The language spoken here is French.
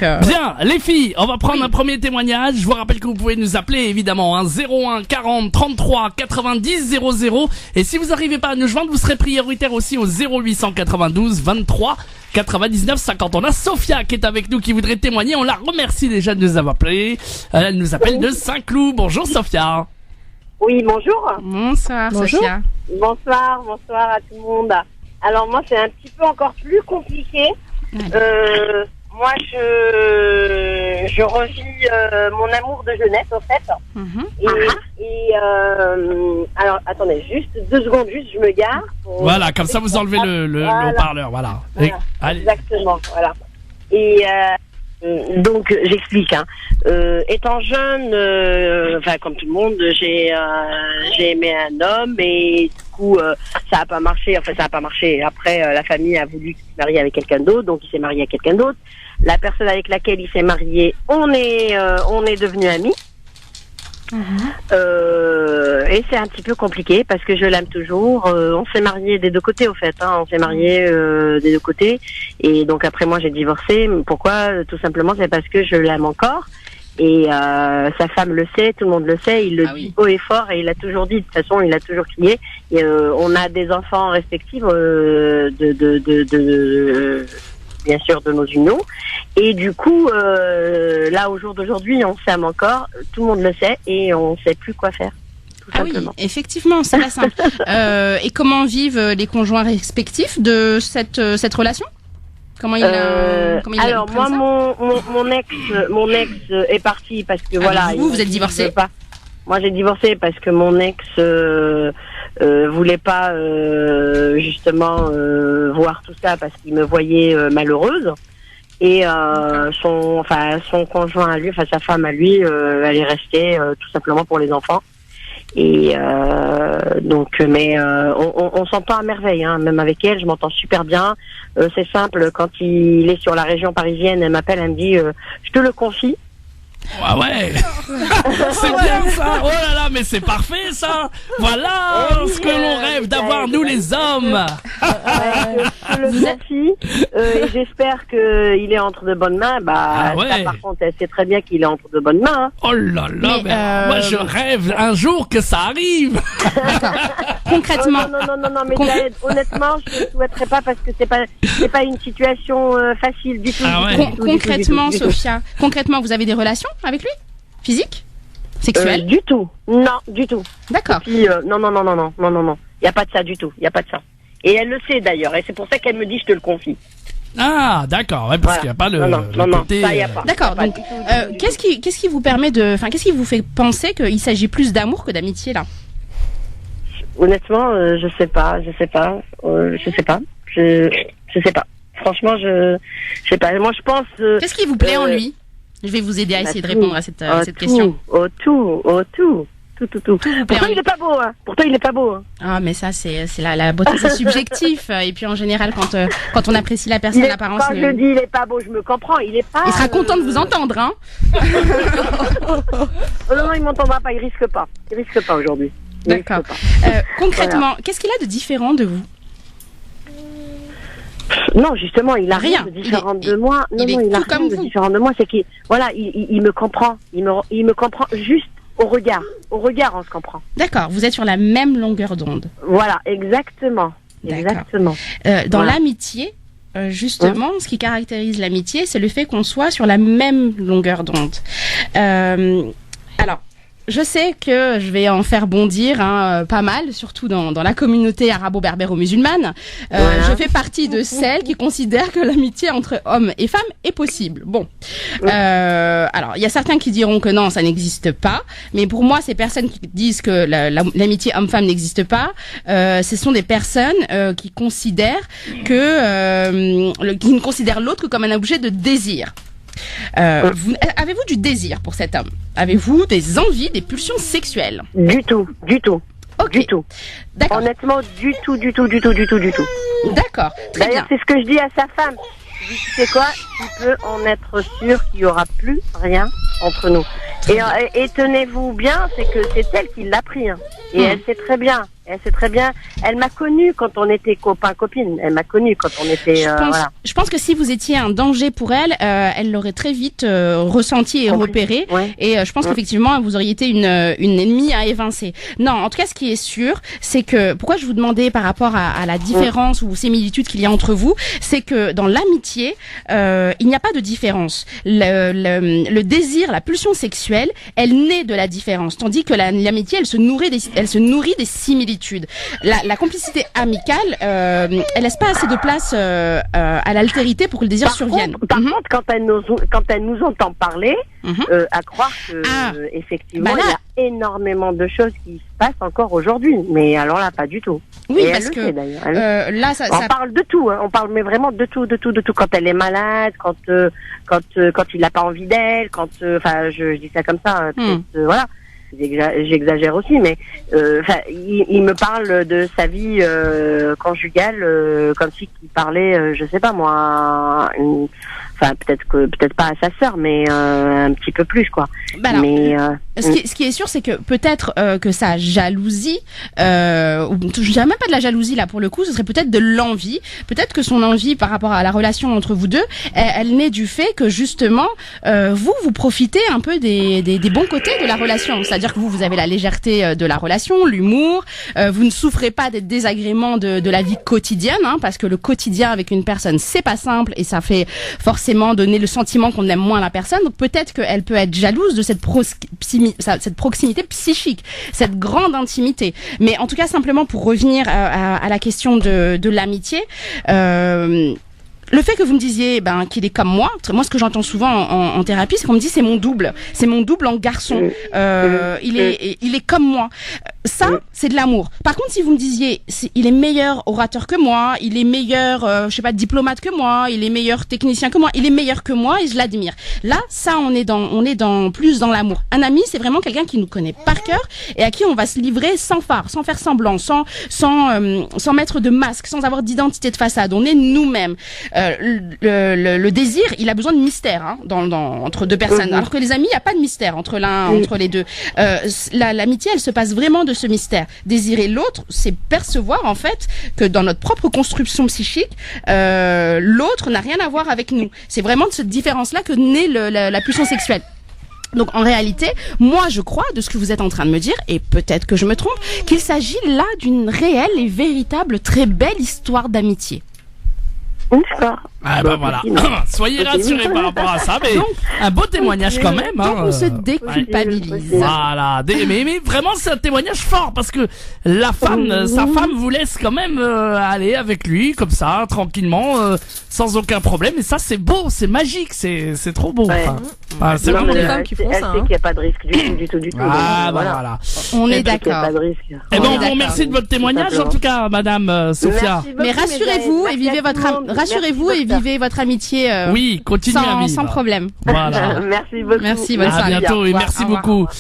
Bien, les filles, on va prendre un premier témoignage. Je vous rappelle que vous pouvez nous appeler évidemment 01 40 33 90 00. Et si vous n'arrivez pas à nous joindre, vous serez prioritaire aussi au 0892 23 99 50. On a Sophia qui est avec nous, qui voudrait témoigner. On la remercie déjà de nous avoir appelé. Elle nous appelle de Saint-Cloud. Bonjour Sophia. Oui, bonjour. Bonsoir, Sophia. Bonsoir à tout le monde. Alors moi, c'est un petit peu encore plus compliqué. Moi, je revis mon amour de jeunesse, en fait. Alors, attendez, juste 2 secondes, je me gare. Voilà, comme ça, vous enlevez le haut-parleur, voilà. Allez. Exactement, voilà. Et donc, j'explique. Étant jeune, comme tout le monde, j'ai aimé un homme et du coup, ça a pas marché. Enfin, ça a pas marché. Après, la famille a voulu qu'il se marie avec quelqu'un d'autre, donc il s'est marié à quelqu'un d'autre. La personne avec laquelle il s'est marié, on est devenus amis. Et c'est un petit peu compliqué parce que je l'aime toujours. On s'est mariés des 2 côtés au fait. On s'est mariés des 2 côtés. Et donc après moi j'ai divorcé. Pourquoi? Tout simplement c'est parce que je l'aime encore. Et sa femme le sait, tout le monde le sait. Il le dit haut et fort et il a toujours dit. De toute façon il a toujours crié. Et, on a des enfants respectifs bien sûr de nos unions. Et du coup, là au jour d'aujourd'hui, on s'aime encore, tout le monde le sait et on sait plus quoi faire. Tout simplement. Oui, effectivement, c'est pas simple. Et comment vivent les conjoints respectifs de cette relation? Comment il alors moi, mon ex est parti parce que voilà. Vous êtes divorcé? Moi, j'ai divorcé parce que mon ex voulait pas justement voir tout ça parce qu'il me voyait malheureuse. Et son conjoint à lui, sa femme à lui, elle est restée tout simplement pour les enfants. Et on s'entend à merveille, même avec elle, je m'entends super bien. C'est simple, quand il est sur la région parisienne, elle m'appelle, elle me dit, je te le confie. Ah ouais. C'est bien ça. Oh là là, mais c'est parfait ça. Voilà ce que l'on rêve d'avoir nous les hommes. Je le confie et j'espère qu'il est entre de bonnes mains. Ça, par contre, elle sait très bien qu'il est entre de bonnes mains. Oh là là, moi je rêve un jour que ça arrive. Concrètement. Non, mais honnêtement, je ne souhaiterais pas parce que c'est pas une situation facile du tout. Concrètement, Sophia, vous avez des relations avec lui? Physique? Sexuelle? Du tout. Non, du tout. D'accord. Puis, non. Il n'y a pas de ça du tout. Il n'y a pas de ça. Et elle le sait d'ailleurs. Et c'est pour ça qu'elle me dit je te le confie. Ah, d'accord. Parce qu'il n'y a pas le côté... ça y a pas. D'accord. Donc, qu'est-ce qui vous permet qu'est-ce qui vous fait penser qu'il s'agit plus d'amour que d'amitié là? Honnêtement, je sais pas. Franchement, je sais pas. Moi, je pense... Qu'est-ce qui vous plaît en lui? Je vais vous aider à essayer de répondre à cette question. Tout. Pourtant, il est pas beau, Pourtant, il est pas beau, Ah, mais ça, c'est la beauté, c'est subjectif. Et puis, en général, quand on apprécie la personne, l'apparence... Quand je dis il est pas beau, je me comprends. Il est pas... Il sera content de vous entendre, Non, il m'entendra pas. Il risque pas aujourd'hui. D'accord. Concrètement, qu'est-ce qu'il a de différent de vous? Non, justement, il a rien de différent de moi. Non, il a rien de différent de moi. C'est qu'il, il me comprend. Il me comprend juste au regard. Au regard, on se comprend. D'accord. Vous êtes sur la même longueur d'onde. Voilà, exactement. Dans l'amitié, justement, ce qui caractérise l'amitié, c'est le fait qu'on soit sur la même longueur d'onde. Alors. Je sais que je vais en faire bondir pas mal, surtout dans la communauté arabo-berbéro-musulmane. Je fais partie de celles qui considèrent que l'amitié entre hommes et femmes est possible. Bon, alors il y a certains qui diront que non, ça n'existe pas. Mais pour moi, ces personnes qui disent que l'amitié homme-femme n'existe pas, ce sont des personnes qui considèrent qui ne considèrent l'autre que comme un objet de désir. Avez-vous du désir pour cet homme? Avez-vous des envies, des pulsions sexuelles? Du tout. Okay. Du tout. D'accord. Honnêtement, du tout. D'accord. Très D'ailleurs, bien. c'est ce que je dis à sa femme. Je dis, tu sais quoi? Tu peux en être sûr qu'il n'y aura plus rien entre nous. Et tenez-vous bien, c'est que c'est elle qui l'a pris. Et elle sait très bien. Elle sait très bien. Elle m'a connue quand on était copains-copines. Elle m'a connue quand on était. Je pense que si vous étiez un danger pour elle, elle l'aurait très vite ressenti et repéré. Ouais. Et je pense qu'effectivement, vous auriez été une ennemie à évincer. Non, en tout cas, ce qui est sûr, c'est que pourquoi je vous demandais par rapport à la différence ou similitude qu'il y a entre vous, c'est que dans l'amitié, il n'y a pas de différence. Le désir, la pulsion sexuelle, elle naît de la différence, tandis que l'amitié, elle se nourrit des similitudes. La complicité amicale, elle laisse pas assez de place à l'altérité pour que le désir survienne. Par contre, quand elle nous entend parler, à croire que effectivement, il y a énormément de choses qui se passent encore aujourd'hui. Mais alors là, pas du tout. Oui, et parce elle que le sait, d'ailleurs. là, on parle de tout. Hein. On parle mais vraiment de tout. Quand elle est malade, quand il n'a pas envie d'elle, je dis ça comme ça. Voilà. J'exagère aussi, mais il me parle de sa vie conjugale comme si il parlait, je sais pas moi, peut-être pas à sa sœur, mais un petit peu plus quoi. Bah alors, mais ce qui est sûr, c'est que peut-être que sa jalousie, ou je dirais même pas de la jalousie là pour le coup, ce serait peut-être de l'envie. Peut-être que son envie par rapport à la relation entre vous deux, elle naît du fait que justement vous profitez un peu des bons côtés de la relation. C'est-à-dire que vous avez la légèreté de la relation, l'humour, vous ne souffrez pas des désagréments de la vie quotidienne, hein, parce que le quotidien avec une personne, c'est pas simple et ça fait forcément donner le sentiment qu'on aime moins la personne. Donc peut-être qu'elle peut être jalouse de cette proximité psychique, cette grande intimité. Mais en tout cas, simplement pour revenir à la question de l'amitié, le fait que vous me disiez qu'il est comme moi ce que j'entends souvent en thérapie, c'est qu'on me dit c'est mon double en garçon. Il est comme moi. Ça, c'est de l'amour. Par contre, si vous me disiez il est meilleur orateur que moi, il est meilleur diplomate que moi, il est meilleur technicien que moi, il est meilleur que moi et je l'admire. Là, ça on est plus dans l'amour. Un ami, c'est vraiment quelqu'un qui nous connaît par cœur et à qui on va se livrer sans phare, sans faire semblant, sans mettre de masque, sans avoir d'identité de façade. On est nous-mêmes. Le désir, il a besoin de mystère entre deux personnes. Alors que les amis, il n'y a pas de mystère entre les deux. L'amitié, elle se passe vraiment de ce mystère. Désirer l'autre, c'est percevoir en fait que dans notre propre construction psychique, l'autre n'a rien à voir avec nous. C'est vraiment de cette différence-là que naît la pulsion sexuelle. Donc en réalité, moi je crois de ce que vous êtes en train de me dire, et peut-être que je me trompe, qu'il s'agit là d'une réelle et véritable très belle histoire d'amitié. D'accord. Ah voilà. Soyez rassurés par rapport à ça, mais un beau témoignage quand même. Donc on se déculpabilise. Voilà. Mais vraiment c'est un témoignage fort parce que sa femme vous laisse quand même aller avec lui comme ça, tranquillement, sans aucun problème. Et ça c'est beau, c'est magique, c'est trop beau. Ouais. C'est vraiment des femmes qui font ça. Elle sait qu'il n'y a pas de risque du tout. Voilà. On est Il n'y a d'accord. pas de risque. Eh ben, on vous remercie de votre témoignage en tout cas, Madame Sophia. Merci beaucoup, Mais rassurez-vous et vivez votre amitié. Oui, continuez à vivre. Sans problème. Voilà. Merci beaucoup. Merci, bonne À soirée. bientôt et Au revoir. merci Au revoir. beaucoup.